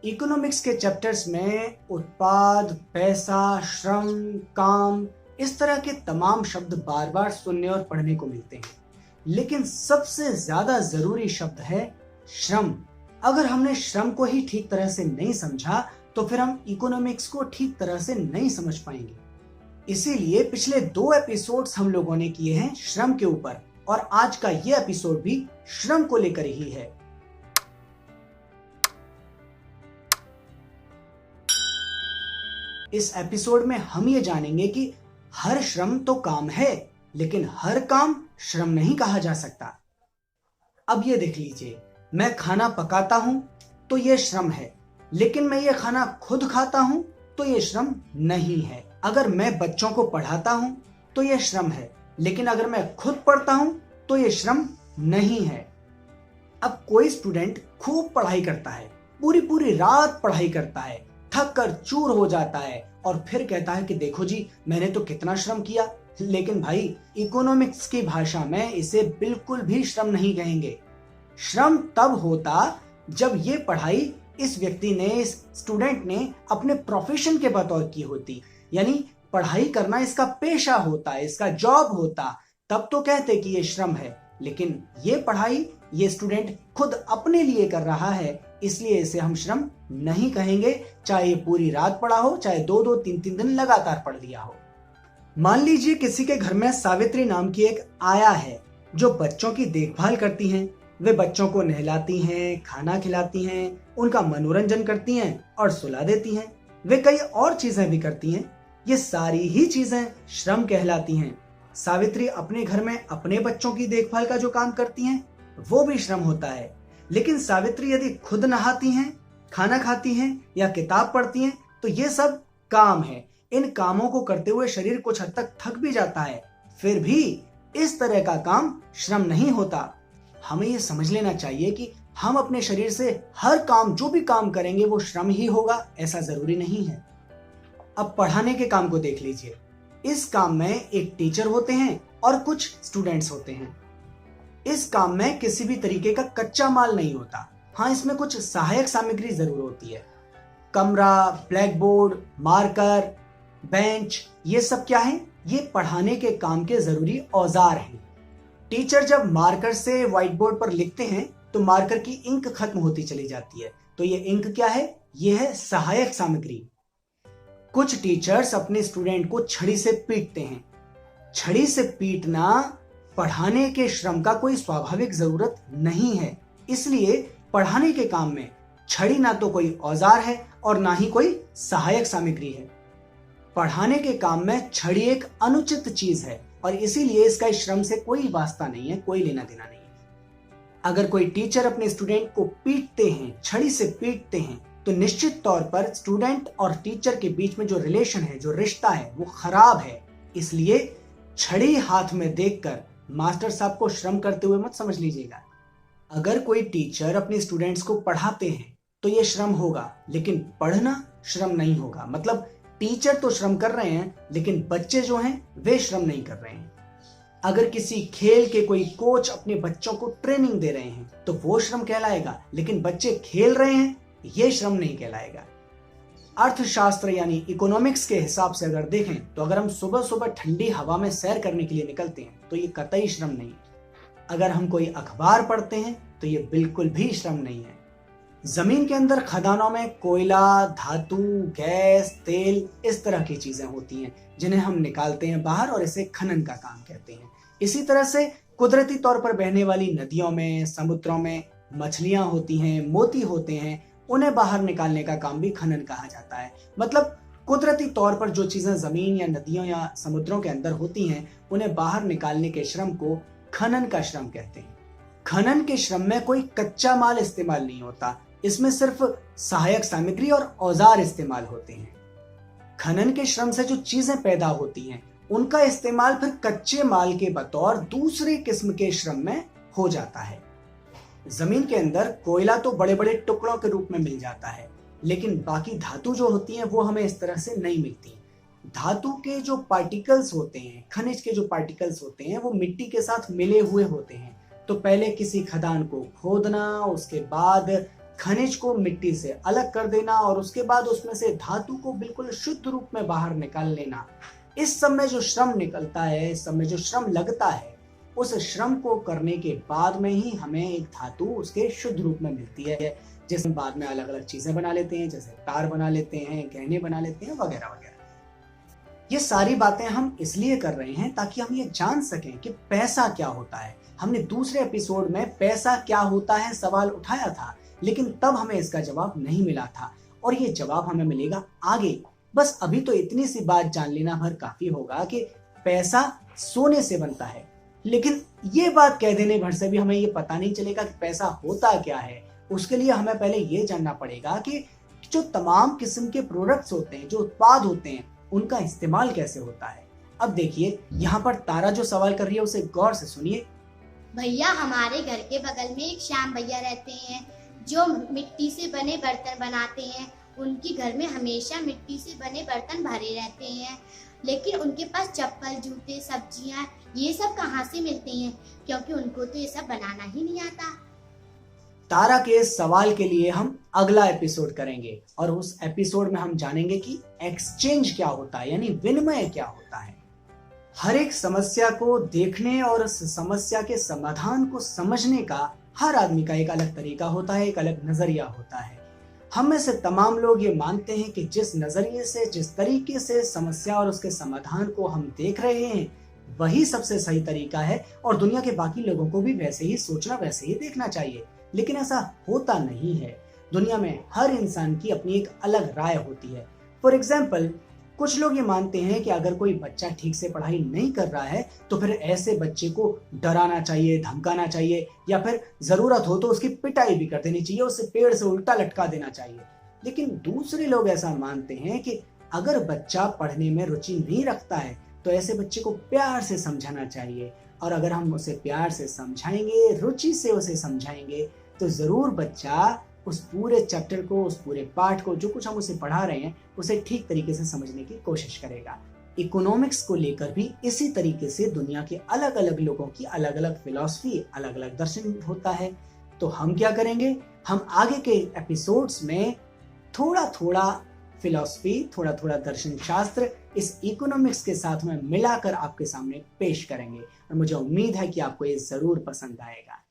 Economics के chapters में उत्पाद, पैसा, श्रम, काम, इस तरह के तमाम शब्द बार बार सुनने और पढ़ने को मिलते हैं, लेकिन सबसे ज्यादा जरूरी शब्द है श्रम। अगर हमने श्रम को ही ठीक तरह से नहीं समझा तो फिर हम इकोनॉमिक्स को ठीक तरह से नहीं समझ पाएंगे। इसीलिए पिछले 2 एपिसोड्स हम लोगों ने किए हैं श्रम के ऊपर, और आज का ये एपिसोड भी श्रम को लेकर ही है। इस एपिसोड में हम ये जानेंगे कि हर श्रम तो काम है, लेकिन हर काम श्रम नहीं कहा जा सकता। अब ये देख लीजिए, मैं खाना पकाता हूं तो ये श्रम है, लेकिन मैं ये खाना खुद खाता हूं तो ये श्रम नहीं है। अगर मैं बच्चों को पढ़ाता हूं तो ये श्रम है, लेकिन अगर मैं खुद पढ़ता हूं तो ये श्रम नहीं है। अब कोई स्टूडेंट खूब पढ़ाई करता है, पूरी पूरी रात पढ़ाई करता है, थक कर चूर हो जाता है और फिर कहता है कि देखो जी, मैंने तो कितना श्रम किया। लेकिन भाई, इकोनॉमिक्स की भाषा में इसे बिल्कुल भी श्रम नहीं कहेंगे। श्रम तब होता जब ये पढ़ाई इस व्यक्ति ने, इस स्टूडेंट ने अपने प्रोफेशन के बतौर की होती, यानी पढ़ाई करना इसका पेशा होता, इसका जॉब होता, तब तो कहते कि ये श्रम है। लेकिन ये पढ़ाई ये स्टूडेंट खुद अपने लिए कर रहा है, इसलिए इसे हम श्रम नहीं कहेंगे, चाहे ये पूरी रात पढ़ा हो, चाहे 2-2, 3-3 दिन लगातार पढ़ लिया हो। मान लीजिए किसी के घर में सावित्री नाम की एक आया है जो बच्चों की देखभाल करती हैं। वे बच्चों को नहलाती हैं, खाना खिलाती हैं, उनका मनोरंजन करती हैं और सुला देती हैं। वे कई और चीजें भी करती हैं। ये सारी ही चीजें श्रम कहलाती हैं। सावित्री अपने घर में अपने बच्चों की देखभाल का जो काम करती हैं, वो भी श्रम होता है। लेकिन सावित्री यदि खुद नहाती हैं, खाना खाती हैं या किताब पढ़ती हैं तो ये सब काम है। इन कामों को करते हुए शरीर कुछ हद तक थक भी जाता है, फिर भी इस तरह का काम श्रम नहीं होता। हमें ये समझ लेना चाहिए कि हम अपने शरीर से हर काम, जो भी काम करेंगे वो श्रम ही होगा, ऐसा जरूरी नहीं है। अब पढ़ाने के काम को देख लीजिए। इस काम में एक टीचर होते हैं और कुछ स्टूडेंट्स होते हैं। इस काम में किसी भी तरीके का कच्चा माल नहीं होता। हाँ, इसमें कुछ सहायक सामग्री जरूर होती है। कमरा, ब्लैक बोर्ड, मार्कर, बेंच, ये सब क्या है? ये पढ़ाने के काम के जरूरी औजार हैं। टीचर जब मार्कर से व्हाइट बोर्ड पर लिखते हैं तो मार्कर की इंक खत्म होती चली जाती है, तो ये इंक क्या है? ये है सहायक सामग्री। कुछ टीचर्स अपने स्टूडेंट को छड़ी से पीटते हैं। छड़ी से पीटना पढ़ाने के श्रम का कोई स्वाभाविक जरूरत नहीं है, इसलिए पढ़ाने के काम में छड़ी ना तो कोई औजार है और ना ही कोई सहायक सामग्री है। पढ़ाने के काम में छड़ी एक अनुचित चीज है और इसीलिए इसका श्रम से कोई वास्ता नहीं है, कोई लेना देना नहीं है। अगर कोई टीचर अपने स्टूडेंट को पीटते हैं, छड़ी से पीटते हैं, तो निश्चित तौर पर स्टूडेंट और टीचर के बीच में जो रिलेशन है, जो रिश्ता है, वो खराब है। इसलिए छड़ी हाथ में देखकर मास्टर साहब को श्रम करते हुए मत समझ लीजिएगा। अगर कोई टीचर अपने स्टूडेंट्स को पढ़ाते हैं तो ये श्रम होगा, लेकिन पढ़ना श्रम नहीं होगा। मतलब टीचर तो श्रम कर रहे हैं, लेकिन बच्चे जो हैं वे श्रम नहीं कर रहे हैं। अगर किसी खेल के कोई कोच अपने बच्चों को ट्रेनिंग दे रहे हैं तो वो श्रम कहलाएगा, लेकिन बच्चे खेल रहे हैं ये श्रम नहीं कहलाएगा। अर्थशास्त्र यानी इकोनॉमिक्स के हिसाब से अगर देखें तो अगर हम सुबह सुबह ठंडी हवा में सैर करने के लिए निकलते हैं तो ये कतई श्रम नहीं है। अगर हम कोई अखबार पढ़ते हैं तो ये बिल्कुल भी श्रम नहीं है। जमीन के अंदर खदानों में कोयला, धातु, गैस, तेल, इस तरह की चीजें होती हैं जिन्हें हम निकालते हैं बाहर और इसे खनन का काम कहते हैं। इसी तरह से कुदरती तौर पर बहने वाली नदियों में, समुद्रों में मछलियां होती हैं, मोती होते हैं, उन्हें बाहर निकालने का काम भी खनन कहा जाता है। मतलब कुदरती तौर पर जो चीजें जमीन या नदियों या समुद्रों के अंदर होती हैं, उन्हें बाहर निकालने के श्रम को खनन का श्रम कहते हैं। खनन के श्रम में कोई कच्चा माल इस्तेमाल नहीं होता, इसमें सिर्फ सहायक सामग्री और औजार इस्तेमाल होते हैं। खनन के श्रम से जो चीजें पैदा होती हैं उनका इस्तेमाल फिर कच्चे माल के बतौर दूसरे किस्म के श्रम में हो जाता है। जमीन के अंदर कोयला तो बड़े बड़े टुकड़ों के रूप में मिल जाता है, लेकिन बाकी धातु जो होती हैं वो हमें इस तरह से नहीं मिलती। धातु के जो पार्टिकल्स होते हैं, खनिज के जो पार्टिकल्स होते हैं, वो मिट्टी के साथ मिले हुए होते हैं। तो पहले किसी खदान को खोदना, उसके बाद खनिज को मिट्टी से अलग कर देना और उसके बाद उसमें से धातु को बिल्कुल शुद्ध रूप में बाहर निकाल लेना, इस सब में जो श्रम निकलता है, इस सब में जो श्रम लगता है, उस श्रम को करने के बाद में ही हमें एक धातु उसके शुद्ध रूप में मिलती है, जिससे बाद में अलग अलग चीजें बना लेते हैं, जैसे तार बना लेते हैं, गहने बना लेते हैं, वगैरह वगैरह। ये सारी बातें हम इसलिए कर रहे हैं ताकि हम ये जान सकें कि पैसा क्या होता है। हमने दूसरे एपिसोड में पैसा क्या होता है सवाल उठाया था, लेकिन तब हमें इसका जवाब नहीं मिला था और ये जवाब हमें मिलेगा आगे। बस अभी तो इतनी सी बात जान लेना भर काफी होगा कि पैसा सोने से बनता है, लेकिन ये बात कह देने भर से भी हमें ये पता नहीं चलेगा कि पैसा होता क्या है। उसके लिए हमें पहले ये जानना पड़ेगा कि जो तमाम किस्म के प्रोडक्ट्स होते हैं, जो उत्पाद होते हैं, उनका इस्तेमाल कैसे होता है। अब देखिए, यहाँ पर तारा जो सवाल कर रही है उसे गौर से सुनिए। भैया, हमारे घर के बगल में एक श्याम भैया रहते हैं जो मिट्टी से बने बर्तन बनाते हैं। उनके घर में हमेशा मिट्टी से बने बर्तन भरे रहते हैं, लेकिन उनके पास चप्पल, जूते, सब्जियां ये सब कहाँ से मिलते हैं, क्योंकि उनको तो ये सब बनाना ही नहीं आता। तारा के इस सवाल के लिए हम अगला एपिसोड करेंगे और उस एपिसोड में हम जानेंगे कि एक्सचेंज क्या होता है, यानी विनिमय क्या होता है। हर एक समस्या को देखने और उस समस्या के समाधान को समझने का हर आदमी का एक अलग तरीका होता है, एक अलग नजरिया होता है। हम में से तमाम लोग ये मानते हैं कि जिस नजरिए से, जिस तरीके से समस्या और उसके समाधान को हम देख रहे हैं, वही सबसे सही तरीका है और दुनिया के बाकी लोगों को भी वैसे ही सोचना, वैसे ही देखना चाहिए। लेकिन ऐसा होता नहीं है। दुनिया में हर इंसान की अपनी एक अलग राय होती है। फॉर एग्जाम्पल, कुछ लोग ये मानते हैं कि अगर कोई बच्चा ठीक से पढ़ाई नहीं कर रहा है तो फिर ऐसे बच्चे को डराना चाहिए, धमकाना चाहिए, या फिर जरूरत हो तो उसकी पिटाई भी कर देनी चाहिए, उसे पेड़ से उल्टा लटका देना चाहिए। लेकिन दूसरे लोग ऐसा मानते हैं कि अगर बच्चा पढ़ने में रुचि नहीं रखता है तो ऐसे बच्चे को प्यार से समझाना चाहिए, और अगर हम उसे प्यार से समझाएंगे, रुचि से उसे समझाएंगे, तो जरूर बच्चा उस पूरे चैप्टर को, उस पूरे पाठ को, जो कुछ हम उसे पढ़ा रहे हैं, उसे ठीक तरीके से समझने की कोशिश करेगा। इकोनॉमिक्स को लेकर भी इसी तरीके से दुनिया के अलग अलग लोगों की अलग अलग फिलॉसफी, अलग अलग दर्शन होता है। तो हम क्या करेंगे, हम आगे के एपिसोड्स में थोड़ा थोड़ा फिलॉसफी, थोड़ा थोड़ा दर्शन शास्त्र इस इकोनॉमिक्स के साथ में मिलाकर आपके सामने पेश करेंगे और मुझे उम्मीद है कि आपको ये जरूर पसंद आएगा।